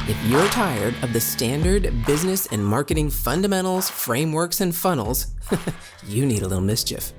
If you're tired of the standard business and marketing fundamentals, frameworks, and funnels, you need a little mischief.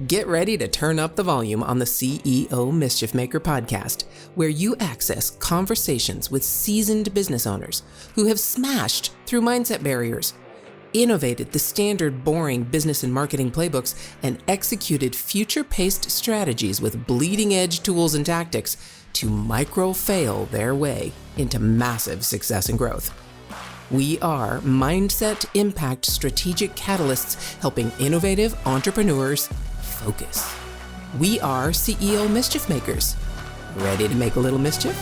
Get ready to turn up the volume on the CEO Mischief Maker podcast, where you access conversations with seasoned business owners who have smashed through mindset barriers, innovated the standard boring business and marketing playbooks, and executed future-paced strategies with bleeding-edge tools and tactics to micro-fail their way into massive success and growth. We are Mindset Impact Strategic Catalysts helping innovative entrepreneurs focus. We are CEO Mischief Makers. Ready to make a little mischief?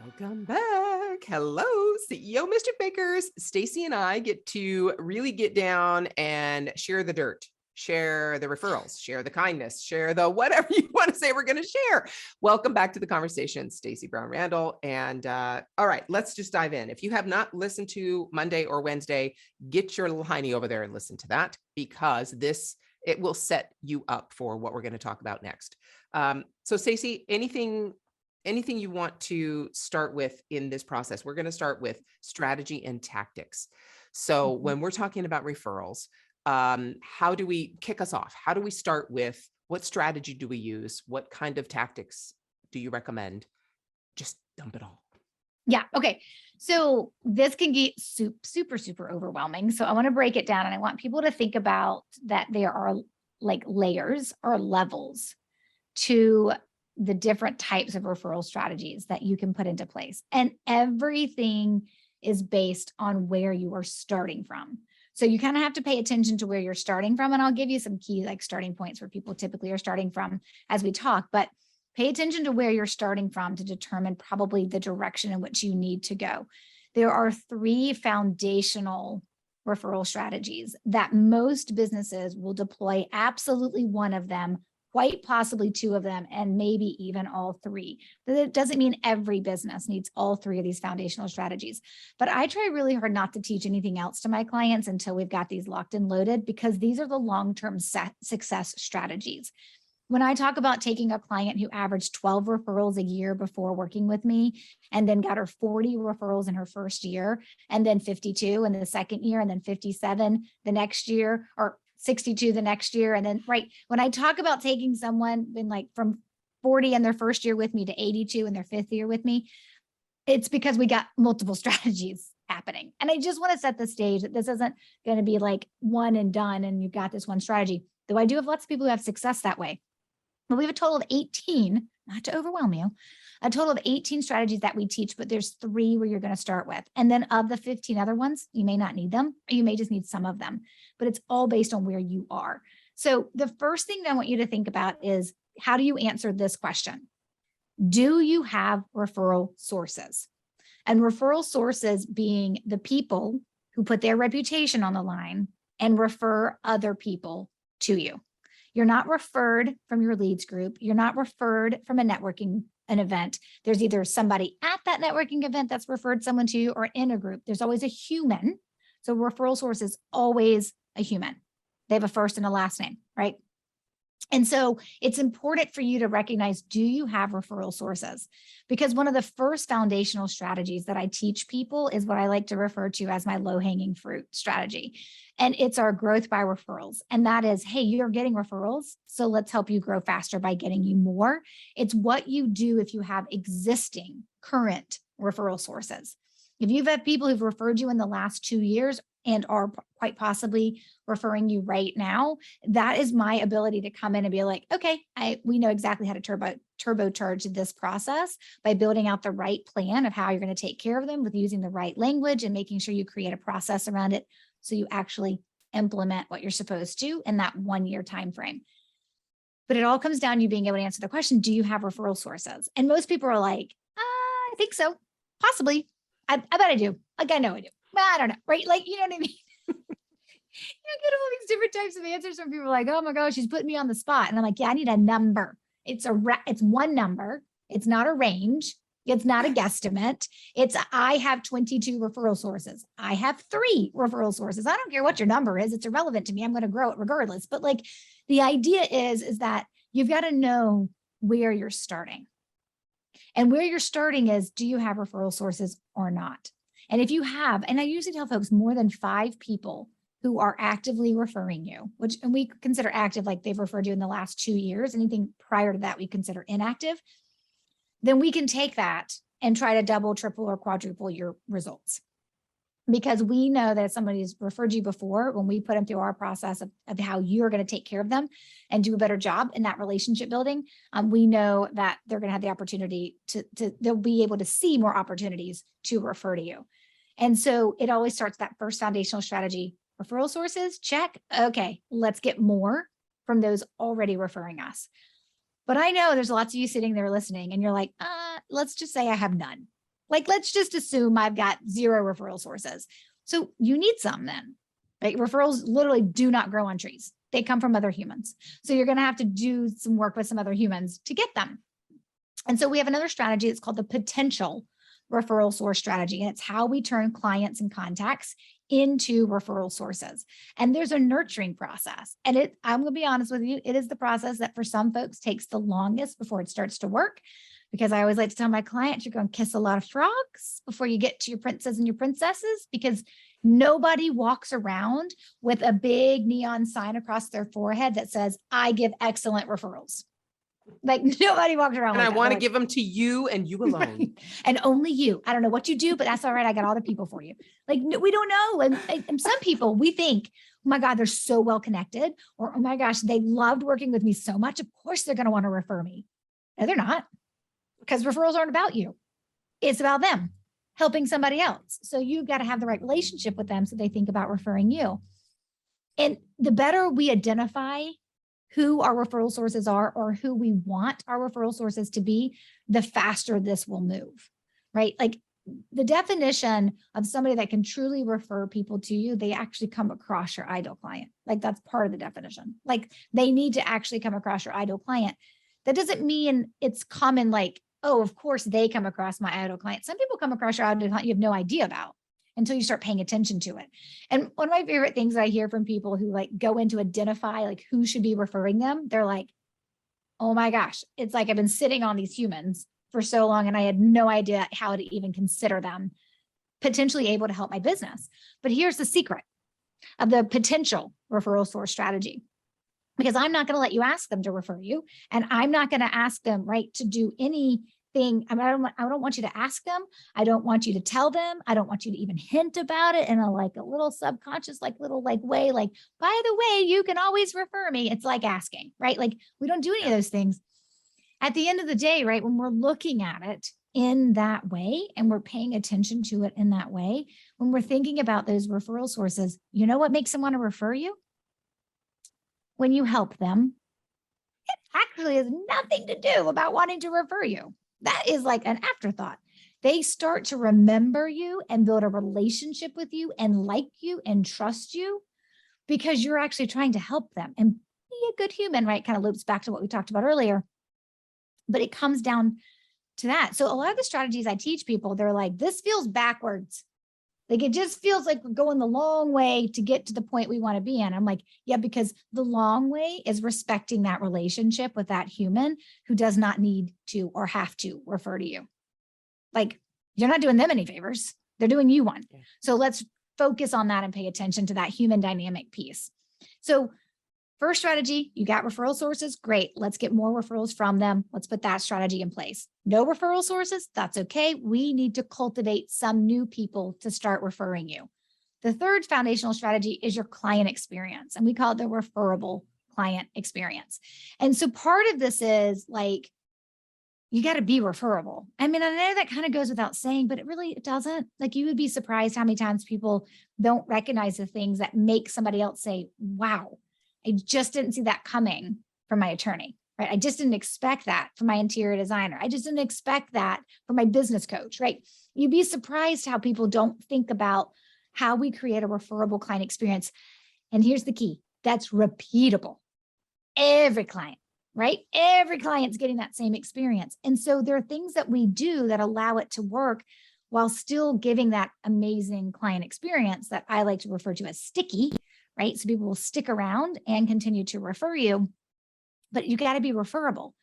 Welcome back. Hello, CEO Mischief Makers. Stacey and I get to really get down and share the dirt, share the referrals, share the kindness, share the whatever you want to say we're going to share. Welcome back to the conversation, Stacey Brown Randall. And all right, let's just dive in. If you have not listened to Monday or Wednesday, get your little hiney over there and listen to that, because it will set you up for what we're going to talk about next. So Stacey, anything you want to start with in this process? We're going to start with strategy and tactics. So when we're talking about referrals, how do we kick us off? How do we start with what strategy do we use? What kind of tactics do you recommend? Just dump it all. Yeah. Okay. So this can get super, super overwhelming. So I want to break it down, and I want people to think about that there are like layers or levels to the different types of referral strategies that you can put into place. And everything is based on where you are starting from. So you kind of have to pay attention to where you're starting from. And I'll give you some key starting points where people typically are starting from as we talk, but pay attention to where you're starting from to determine probably the direction in which you need to go. There are 3 foundational referral strategies that most businesses will deploy absolutely one of them, quite possibly 2 of them, and maybe even all 3. That doesn't mean every business needs all 3 of these foundational strategies. But I try really hard not to teach anything else to my clients until we've got these locked and loaded, because these are the long-term success strategies. When I talk about taking a client who averaged 12 referrals a year before working with me, and then got her 40 referrals in her first year, and then 52 in the second year, and then 57 the next year, or 62 the next year. And then, right, when I talk about taking someone from 40 in their first year with me to 82 in their 5th year with me, it's because we got multiple strategies happening. And I just want to set the stage that this isn't going to be like one and done and you've got this one strategy, though I do have lots of people who have success that way. But we have a total of 18, not to overwhelm you, a total of 18 strategies that we teach, but there's 3 where you're going to start with. And then of the 15 other ones, you may not need them, or you may just need some of them, but it's all based on where you are. So the first thing that I want you to think about is, how do you answer this question? Do you have referral sources? And referral sources being the people who put their reputation on the line and refer other people to you. You're not referred from your leads group. You're not referred from an event. There's either somebody at that networking event that's referred someone to you, or in a group. There's always a human. So referral source is always a human. They have a first and a last name, right? And so it's important for you to recognize, do you have referral sources? Because one of the first foundational strategies that I teach people is what I like to refer to as my low-hanging fruit strategy. And it's our growth by referrals. And that is, hey, you're getting referrals, so let's help you grow faster by getting you more. It's what you do if you have existing current referral sources. If you've had people who've referred you in the last 2 years and are quite possibly referring you right now, that is my ability to come in and be like, okay, we know exactly how to turbocharge this process by building out the right plan of how you're going to take care of them, with using the right language and making sure you create a process around it so you actually implement what you're supposed to in that 1-year time frame. But it all comes down to you being able to answer the question, do you have referral sources? And most people are like, I think so, possibly. I bet I do. Like, I know I do. But I don't know, right? Like, you know what I mean? You get all these different types of answers from people like, oh my gosh, she's putting me on the spot. And I'm like, yeah, I need a number. It's one number. It's not a range. It's not a guesstimate. It's, I have 22 referral sources. I have 3 referral sources. I don't care what your number is. It's irrelevant to me. I'm going to grow it regardless. But like, the idea is that you've got to know where you're starting. And where you're starting is, do you have referral sources or not? And if you have, and I usually tell folks more than 5 people who are actively referring you, which, and we consider active like they've referred you in the last 2 years, anything prior to that we consider inactive, then we can take that and try to double, triple, or quadruple your results. Because we know that if somebody's referred you before, when we put them through our process of how you're going to take care of them and do a better job in that relationship building, we know that they're going to have the opportunity they'll be able to see more opportunities to refer to you. And so it always starts that first foundational strategy. Referral sources, check. Okay, let's get more from those already referring us. But I know there's lots of you sitting there listening and you're like, let's just say I have none. Like, let's just assume I've got 0 referral sources. So you need some then, right? Referrals literally do not grow on trees. They come from other humans. So you're going to have to do some work with some other humans to get them. And so we have another strategy that's called the potential referral source strategy. And it's how we turn clients and contacts into referral sources. And there's a nurturing process. And I'm going to be honest with you, it is the process that for some folks takes the longest before it starts to work. Because I always like to tell my clients, you're going to kiss a lot of frogs before you get to your princes and your princesses, because nobody walks around with a big neon sign across their forehead that says, I give excellent referrals. Like, nobody walks around. And like I want to like, give them to you and you alone. and only you. I don't know what you do, but that's all right. I got all the people for you. Like, we don't know. And some people, we think, oh my God, they're so well connected, or, oh my gosh, they loved working with me so much. Of course, they're going to want to refer me. No, they're not. Because referrals aren't about you. It's about them helping somebody else. So you've got to have the right relationship with them so they think about referring you. And the better we identify who our referral sources are or who we want our referral sources to be, the faster this will move, right? Like, the definition of somebody that can truly refer people to you, they actually come across your ideal client. Like, that's part of the definition. Like, they need to actually come across your ideal client. That doesn't mean it's common, like, oh, of course they come across my ideal client. Some people come across your ideal client you have no idea about until you start paying attention to it. And one of my favorite things I hear from people who like go in to identify like who should be referring them, they're like, oh my gosh, it's like I've been sitting on these humans for so long and I had no idea how to even consider them potentially able to help my business. But here's the secret of the potential referral source strategy. Because I'm not going to let you ask them to refer you. And I'm not going to ask them, right, to do anything. I don't want you to ask them. I don't want you to tell them. I don't want you to even hint about it in a little subconscious, way, like, by the way, you can always refer me. It's like asking, right? Like, we don't do any of those things. At the end of the day, right, when we're looking at it in that way and we're paying attention to it in that way, when we're thinking about those referral sources, you know what makes them want to refer you? When you help them, it actually has nothing to do about wanting to refer you. That is like an afterthought. They start to remember you and build a relationship with you and like you and trust you because you're actually trying to help them and be a good human, right? Kind of loops back to what we talked about earlier. But it comes down to that. So a lot of the strategies I teach people, they're like, this feels backwards. Like, it just feels like we're going the long way to get to the point we want to be in. I'm like, yeah, because the long way is respecting that relationship with that human who does not need to or have to refer to you. Like, you're not doing them any favors. They're doing you one. Yeah. So let's focus on that and pay attention to that human dynamic piece. So first strategy, you got referral sources. Great. Let's get more referrals from them. Let's put that strategy in place. No referral sources. That's okay. We need to cultivate some new people to start referring you. The third foundational strategy is your client experience. And we call it the referable client experience. And so part of this is like, you got to be referable. I mean, I know that kind of goes without saying, but it doesn't. Like, you would be surprised how many times people don't recognize the things that make somebody else say, wow, I just didn't see that coming from my attorney, right? I just didn't expect that from my interior designer. I just didn't expect that from my business coach, right? You'd be surprised how people don't think about how we create a referable client experience. And here's the key, that's repeatable. Every client, right? Every client's getting that same experience. And so there are things that we do that allow it to work while still giving that amazing client experience that I like to refer to as sticky, right? So people will stick around and continue to refer you. but you got to be referable.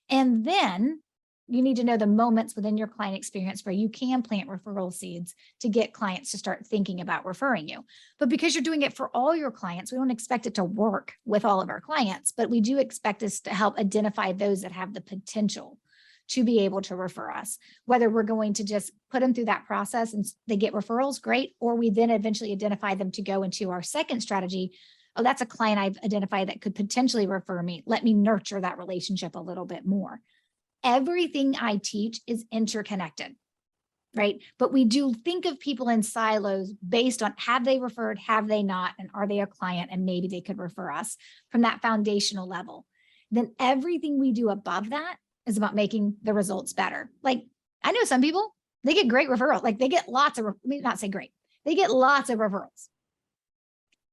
And then you need to know the moments within your client experience where you can plant referral seeds to get clients to start thinking about referring you. But because you're doing it for all your clients, we don't expect it to work with all of our clients, but we do expect us to help identify those that have the potential to be able to refer us, whether we're going to just put them through that process and they get referrals, great, or we then eventually identify them to go into our second strategy. Oh, that's a client I've identified that could potentially refer me. Let me nurture that relationship a little bit more. Everything I teach is interconnected, right? But we do think of people in silos based on have they referred, have they not, and are they a client, and maybe they could refer us from that foundational level. Then everything we do above that is about making the results better. Like I know some people, they get great referrals. Like they get lots of, let me not say great, they get lots of referrals.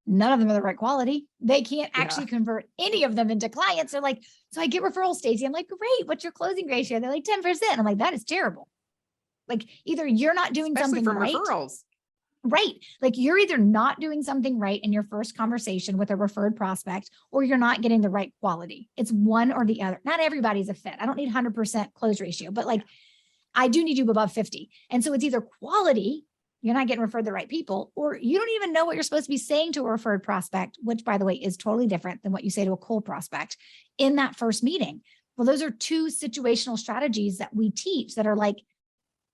None of them are the right quality. They can't actually convert any of them into clients. They're like, so I get referrals, Stacey. I'm like, great. What's your closing ratio? They're like 10%. I'm like, that is terrible. Like either you're not doing Especially something from right. referrals. Right. Like you're either not doing something right in your first conversation with a referred prospect, or you're not getting the right quality. It's one or the other. Not everybody's a fit. I don't need 100% close ratio, but like I do need you above 50. And so it's either quality, you're not getting referred the right people, or you don't even know what you're supposed to be saying to a referred prospect, which by the way, is totally different than what you say to a cold prospect in that first meeting. Well, those are two situational strategies that we teach that are like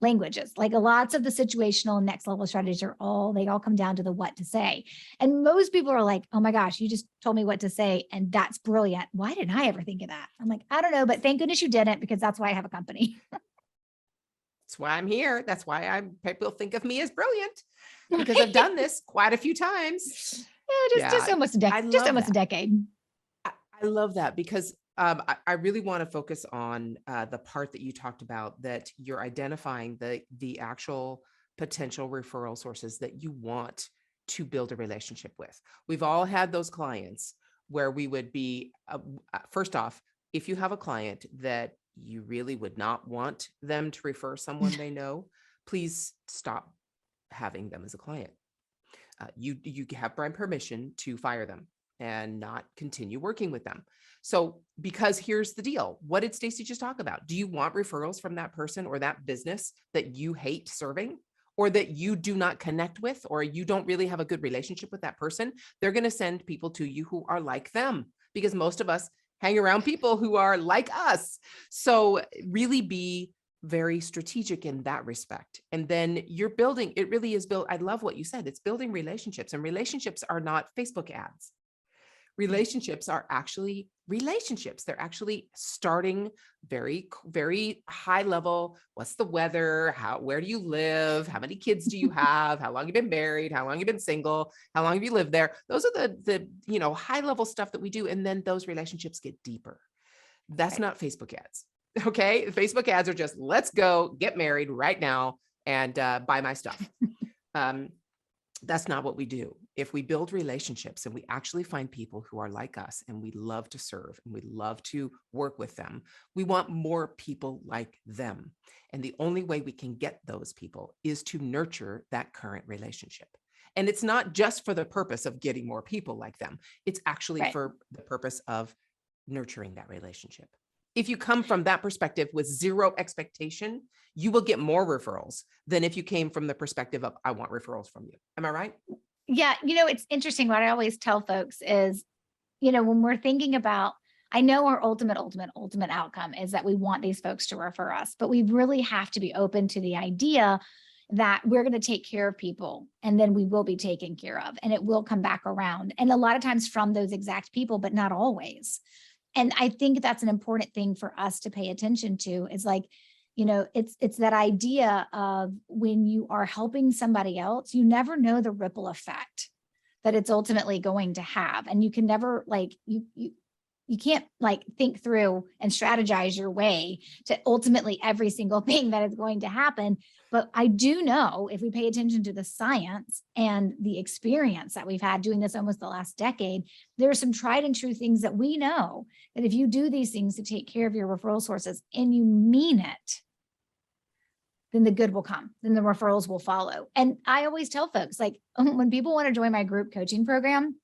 languages. Like lots of the situational and next level strategies they all come down to the what to say. And most people are like, oh my gosh, you just told me what to say. And that's brilliant. Why didn't I ever think of that? I'm like, I don't know, but thank goodness you didn't, because that's why I have a company. That's why I'm here. That's why people think of me as brilliant, because I've done this quite a few times. Just almost a decade. Just almost a decade. I love that because I really want to focus on the part that you talked about, that you're identifying the actual potential referral sources that you want to build a relationship with. We've all had those clients where we would be, first off, if you have a client that you really would not want them to refer someone they know, please stop having them as a client. You have my permission to fire them and not continue working with them. So, because here's the deal. What did Stacey just talk about? Do you want referrals from that person or that business that you hate serving, or that you do not connect with, or you don't really have a good relationship with that person? They're going to send people to you who are like them, because most of us hang around people who are like us. So really be very strategic in that respect. And then you're building, it really is built. I love what you said. It's building relationships, and relationships are not Facebook ads. Relationships are actually relationships. They're actually starting very, very high level. What's the weather? Where do you live? How many kids do you have? How long have you been married? How long have you been single? How long have you lived there? Those are the high level stuff that we do. And then those relationships get deeper. That's not Facebook ads. Okay. Facebook ads are just, let's go get married right now and buy my stuff. That's not what we do. If we build relationships and we actually find people who are like us and we love to serve and we love to work with them, we want more people like them. And the only way we can get those people is to nurture that current relationship. And it's not just for the purpose of getting more people like them. It's actually for the purpose of nurturing that relationship. If you come from that perspective with zero expectation, you will get more referrals than if you came from the perspective of, I want referrals from you. Am I right? Yeah. It's interesting. What I always tell folks is, when we're thinking about, I know our ultimate outcome is that we want these folks to refer us, but we really have to be open to the idea that we're going to take care of people, and then we will be taken care of, and it will come back around. And a lot of times from those exact people, but not always. And I think that's an important thing for us to pay attention to, is like, it's that idea of when you are helping somebody else, you never know the ripple effect that it's ultimately going to have. And you can never you can't think through and strategize your way to ultimately every single thing that is going to happen. But I do know, if we pay attention to the science and the experience that we've had doing this almost the last decade, there are some tried and true things that we know that if you do these things to take care of your referral sources and you mean it, then the good will come, then the referrals will follow. And I always tell folks, when people want to join my group coaching program,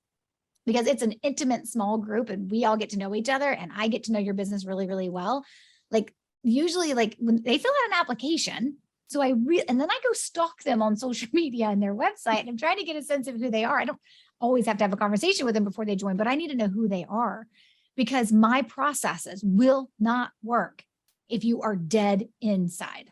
because it's an intimate small group and we all get to know each other and I get to know your business really, really well. Like usually like when they fill out an application, so and then I go stalk them on social media and their website. And I'm trying to get a sense of who they are. I don't always have to have a conversation with them before they join, but I need to know who they are because my processes will not work if you are dead inside.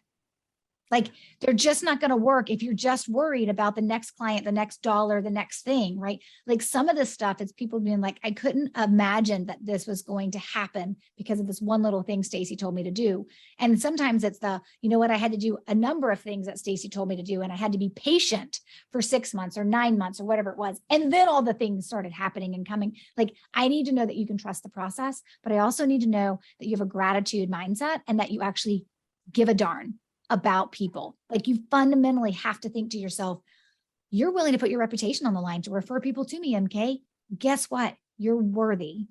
Like they're just not going to work if you're just worried about the next client, the next dollar, the next thing, right? Like some of this stuff, it's people being like, I couldn't imagine that this was going to happen because of this one little thing Stacey told me to do. And sometimes it's you know what, I had to do a number of things that Stacey told me to do. And I had to be patient for 6 months or 9 months or whatever it was. And then all the things started happening and coming. Like I need to know that you can trust the process, but I also need to know that you have a gratitude mindset and that you actually give a darn about people. Like you fundamentally have to think to yourself, you're willing to put your reputation on the line to refer people to me, MK. Guess what? You're worthy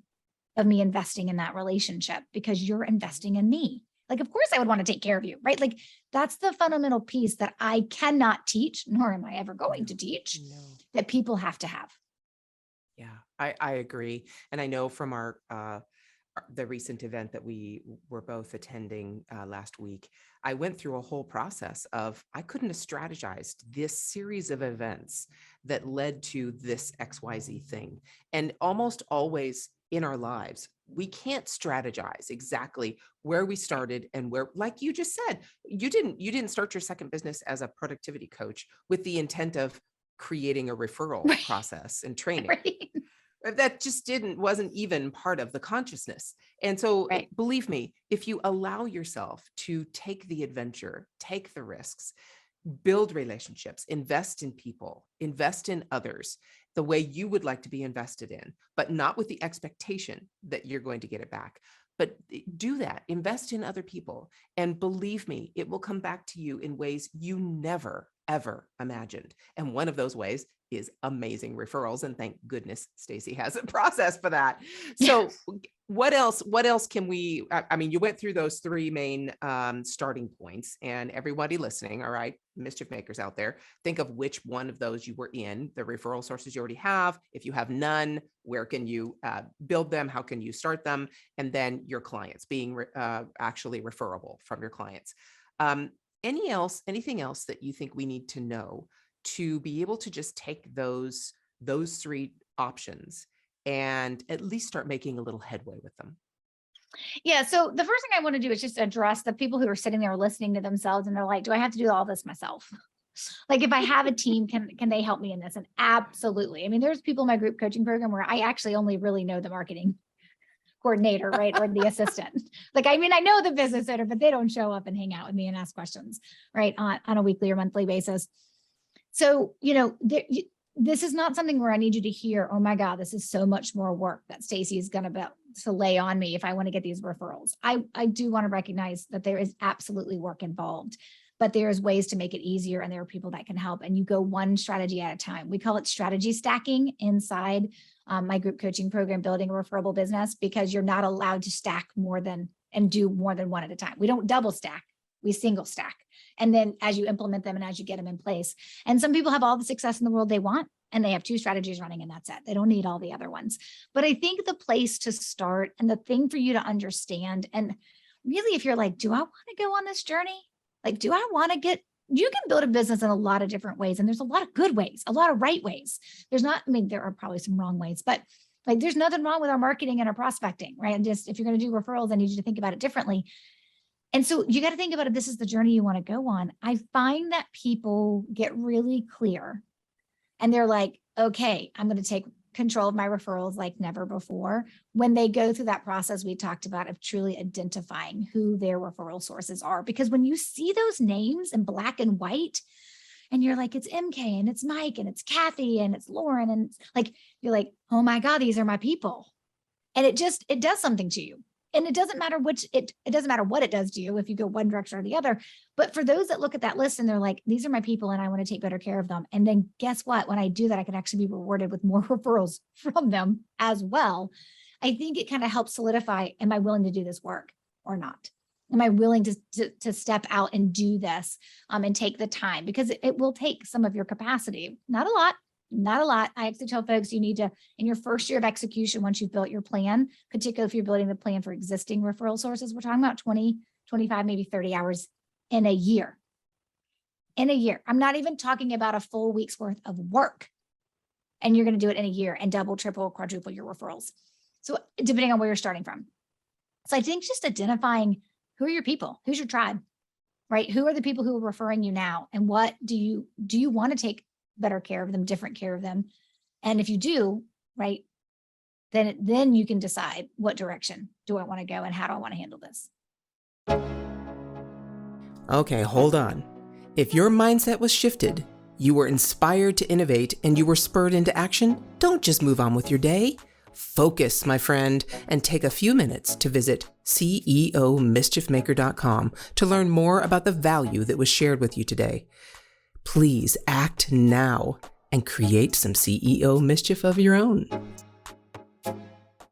of me investing in that relationship because you're investing in me. Like, of course I would want to take care of you, right? Like that's the fundamental piece that I cannot teach, nor am I ever going to teach, that people have to have. Yeah, I agree. And I know from the recent event that we were both attending last week, I went through a whole process of, I couldn't have strategized this series of events that led to this XYZ thing. And almost always in our lives, we can't strategize exactly where we started and where, like you just said, you didn't start your second business as a productivity coach with the intent of creating a referral process and training. Right. That just wasn't even part of the consciousness. And so believe me, if you allow yourself to take the adventure, take the risks, build relationships, invest in people, invest in others the way you would like to be invested in, but not with the expectation that you're going to get it back. But do that, invest in other people. And believe me, it will come back to you in ways you never, ever imagined. And one of those ways is amazing referrals. And thank goodness Stacey has a process for that. So what else can we, I mean, you went through those three main starting points, and everybody listening, all right, mischief makers out there, think of which one of those you were in, the referral sources you already have. If you have none, where can you build them? How can you start them? And then your clients being actually referable from your clients. Anything else that you think we need to know to be able to just take those three options and at least start making a little headway with them? Yeah. So the first thing I want to do is just address the people who are sitting there listening to themselves and they're like, do I have to do all this myself? Like if I have a team, can they help me in this? And absolutely. I mean, there's people in my group coaching program where I actually only really know the marketing coordinator, right? Or the assistant. Like, I mean, I know the business owner, but they don't show up and hang out with me and ask questions, right? On a weekly or monthly basis. So, you know, this is not something where I need you to hear, oh my God, this is so much more work that Stacey is going to lay on me if I want to get these referrals. I do want to recognize that there is absolutely work involved, but there's ways to make it easier and there are people that can help, and you go one strategy at a time. We call it strategy stacking inside my group coaching program, Building a Referable Business, because you're not allowed to stack and do more than one at a time. We don't double stack, we single stack. And then as you implement them and as you get them in place, and some people have all the success in the world they want, and they have 2 strategies running and that's it. They don't need all the other ones. But I think the place to start and the thing for you to understand, and really if you're like, do I want to go on this journey? Like, do I want to you can build a business in a lot of different ways. And there's a lot of good ways, a lot of right ways. There are probably some wrong ways, but like, there's nothing wrong with our marketing and our prospecting, right? And just, if you're going to do referrals, I need you to think about it differently. And so you got to think about it. This is the journey you want to go on. I find that people get really clear and they're like, okay, I'm going to take control of my referrals like never before. When they go through that process we talked about of truly identifying who their referral sources are, because when you see those names in black and white and you're like, it's MK and it's Mike and it's Kathy and it's Lauren, and it's like, you're like, oh my God, these are my people. And it does something to you. And it doesn't matter it doesn't matter what it does to you if you go one direction or the other. But for those that look at that list and they're like, these are my people and I want to take better care of them. And then guess what? When I do that, I can actually be rewarded with more referrals from them as well. I think it kind of helps solidify, am I willing to do this work or not? Am I willing to step out and do this and take the time? Because it will take some of your capacity, not a lot, Not a lot. I actually tell folks you need to, in your first year of execution, once you've built your plan, particularly if you're building the plan for existing referral sources, we're talking about 20, 25, maybe 30 hours in a year. In a year. I'm not even talking about a full week's worth of work. And you're going to do it in a year and double, triple, quadruple your referrals. So depending on where you're starting from. So I think just identifying who are your people, who's your tribe, right? Who are the people who are referring you now? And what do you want to take better care of them, different care of them? And if you do, right, then you can decide what direction do I want to go and how do I want to handle this? Okay, hold on. If your mindset was shifted, you were inspired to innovate, and you were spurred into action, don't just move on with your day. Focus, my friend, and take a few minutes to visit CEOmischiefmaker.com to learn more about the value that was shared with you today. Please act now and create some CEO mischief of your own.